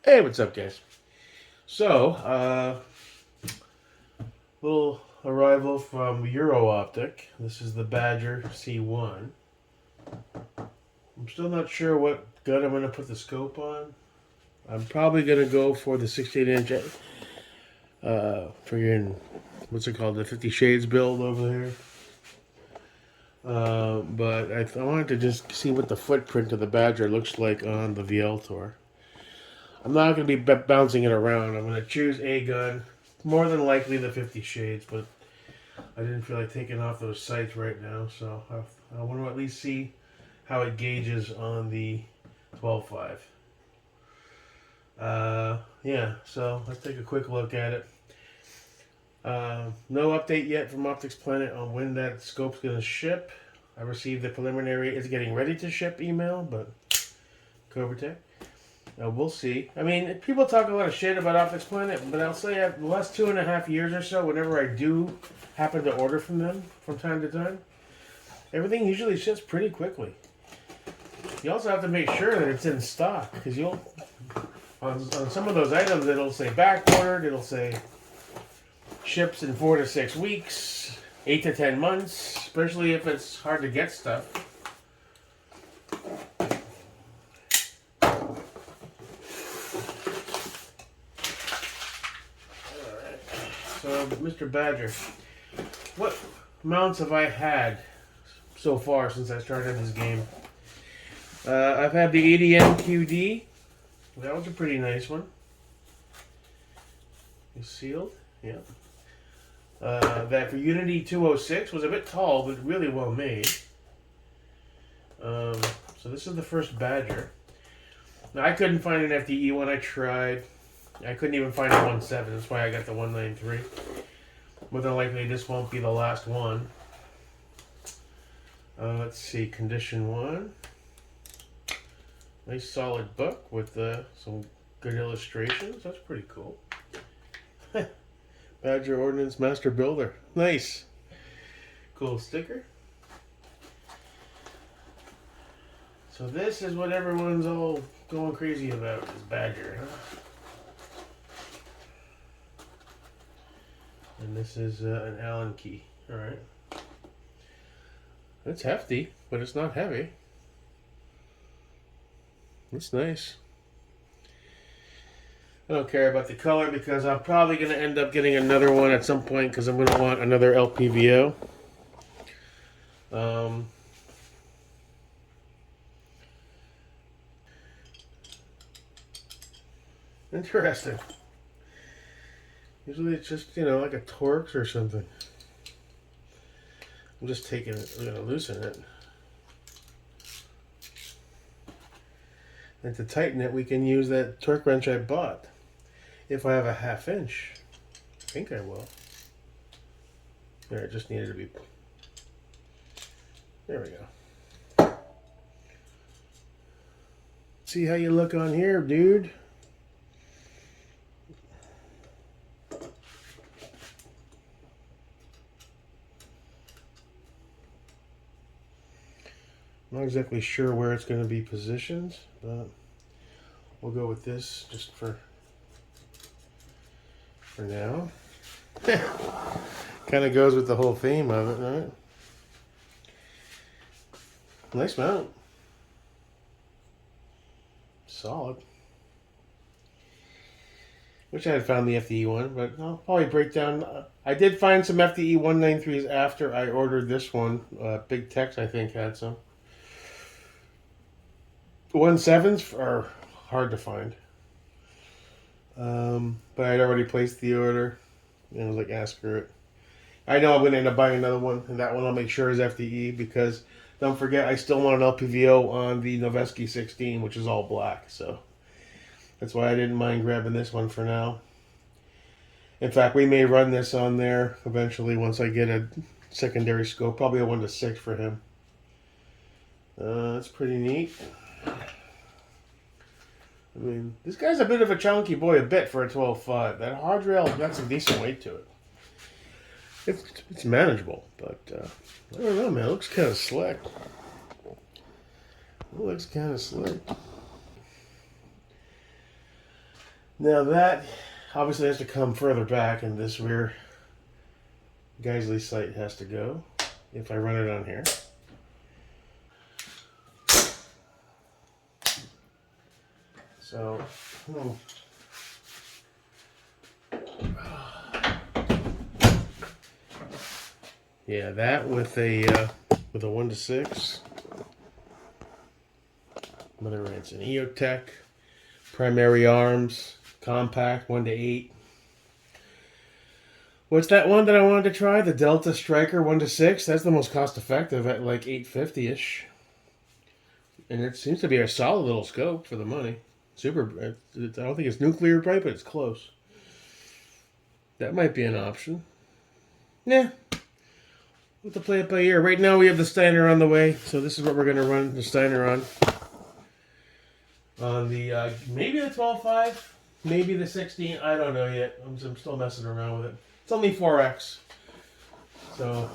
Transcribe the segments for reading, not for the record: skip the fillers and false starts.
Hey, what's up, guys? So, little arrival from Euro Optic. This is the Badger C1. I'm still not sure what gun I'm going to put the scope on. I'm probably going to go for the 68-inch, friggin', what's it called? The 50 Shades build over there. But I wanted to just see what the footprint of the Badger looks like on the VL Tour. I'm not going to be bouncing it around. I'm going to choose a gun. More than likely the 50 Shades, but I didn't feel like taking off those sights right now, so I want to at least see how it gauges on the 12.5. Yeah, so let's take a quick look at it. No update yet from Optics Planet on when that scope's going to ship. I received the preliminary, it's getting ready to ship email, but Cobra Tech. We'll see. I mean, people talk a lot of shit about Optics Planet, but I'll say the last 2.5 years or so, whenever I do happen to order from them from time to time, everything usually ships pretty quickly. You also have to make sure that it's in stock, because you'll on some of those items it'll say back ordered, it'll say ships in 4 to 6 weeks, 8 to 10 months, especially if it's hard to get stuff. So, Mr. Badger, what mounts have I had so far since I started this game? I've had the ADM QD. That was a pretty nice one. It's sealed. Yeah. That for Unity 206 was a bit tall, but really well made. So this is the first Badger. Now, I couldn't find an FDE one. I tried. I couldn't even find a 1.7. That's why I got the 193. More than likely, this won't be the last one. Let's see. Condition 1. Nice solid book with some good illustrations. That's pretty cool. Badger Ordnance Master Builder. Nice. Cool sticker. So this is what everyone's all going crazy about, is Badger, huh? And this is an Allen key. Alright. It's hefty, but it's not heavy. It's nice. I don't care about the color because I'm probably going to end up getting another one at some point because I'm going to want another LPVO. Interesting. Usually it's just, like a Torx or something. I'm just taking it. I'm going to loosen it. And to tighten it, we can use that torque wrench I bought. If I have a 1/2 inch. I think I will. There, it just needed to be... There we go. See how you look on here, dude. Not exactly sure where it's going to be positioned, but we'll go with this just for now. Kind of goes with the whole theme of it, right? Nice mount. Solid. Wish I had found the FDE one, but I'll probably break down. I did find some FDE 193s after I ordered this one. Big Tex, I think, had some. 1.7s are hard to find. But I'd already placed the order. And I was like, screw it. I know I'm going to end up buying another one. And that one I'll make sure is FDE. Because don't forget, I still want an LPVO on the Noveski 16, which is all black. So that's why I didn't mind grabbing this one for now. In fact, we may run this on there eventually once I get a secondary scope. Probably a 1:6 for him. That's pretty neat. I mean, this guy's a bit of a chunky boy, a bit for a 12.5. That hard rail got some decent weight to it. It's manageable, but I don't know, man. It looks kind of slick. It looks kind of slick. Now that obviously has to come further back, and this rear Geisley sight has to go if I run it on here. So, yeah, that with a 1 to 6. Whether it's an EOTech, primary arms, compact 1 to 8. What's that one that I wanted to try? The Delta Striker 1 to 6. That's the most cost effective at like $850-ish. And it seems to be a solid little scope for the money. Super. I don't think it's nuclear bright, but it's close. That might be an option. Yeah. We'll have to play it by ear. Right now we have the Steiner on the way, so this is what we're going to run the Steiner on. On the, maybe the 12.5, maybe the 16. I don't know yet. I'm still messing around with it. It's only 4X. So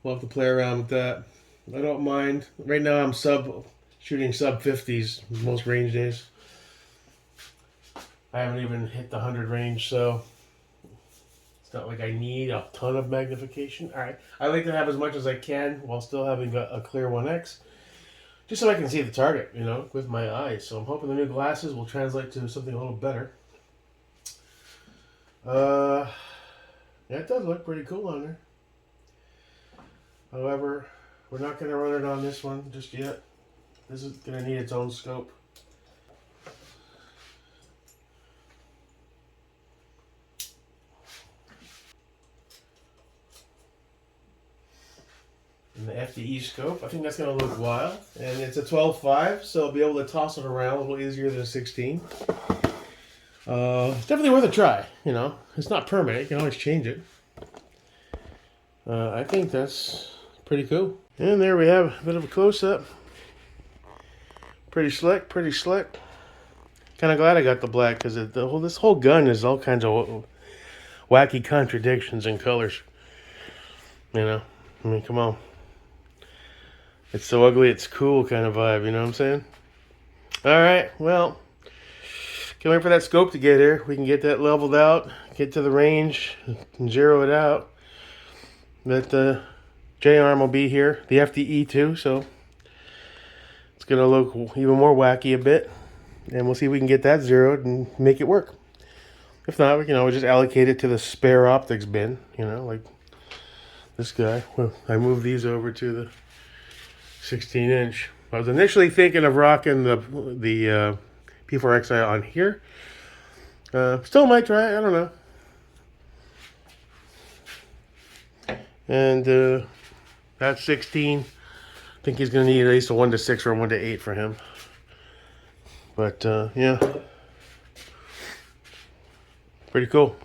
we'll have to play around with that. I don't mind. Right now I'm shooting sub 50s most range days. I haven't even hit the 100 range, so it's not like I need a ton of magnification. All right, I like to have as much as I can while still having a clear 1X, just so I can see the target, you know, with my eyes. So I'm hoping the new glasses will translate to something a little better. Yeah, it does look pretty cool on there. However, we're not going to run it on this one just yet. This is going to need its own scope. And the FDE scope, I think that's going to look wild. And it's a 12.5, so I'll be able to toss it around a little easier than a 16. It's definitely worth a try, you know. It's not permanent, you can always change it. I think that's pretty cool. And there we have a bit of a close-up. Pretty slick, pretty slick. Kind of glad I got the black, because this whole gun is all kinds of wacky contradictions in colors. You know, I mean, come on. It's so ugly, it's cool kind of vibe, you know what I'm saying? Alright, well, can't wait for that scope to get here. We can get that leveled out, get to the range, and zero it out. That J-arm will be here, the FDE too, so it's going to look even more wacky a bit. And we'll see if we can get that zeroed and make it work. If not, we can always just allocate it to the spare optics bin, you know, like this guy. Well, I moved these over to the 16-inch. I was initially thinking of rocking the P4XI on here. Still might try it, I don't know. And that's 16. I think he's going to need at least a 1 to 6 or a 1 to 8 for him. But yeah, pretty cool.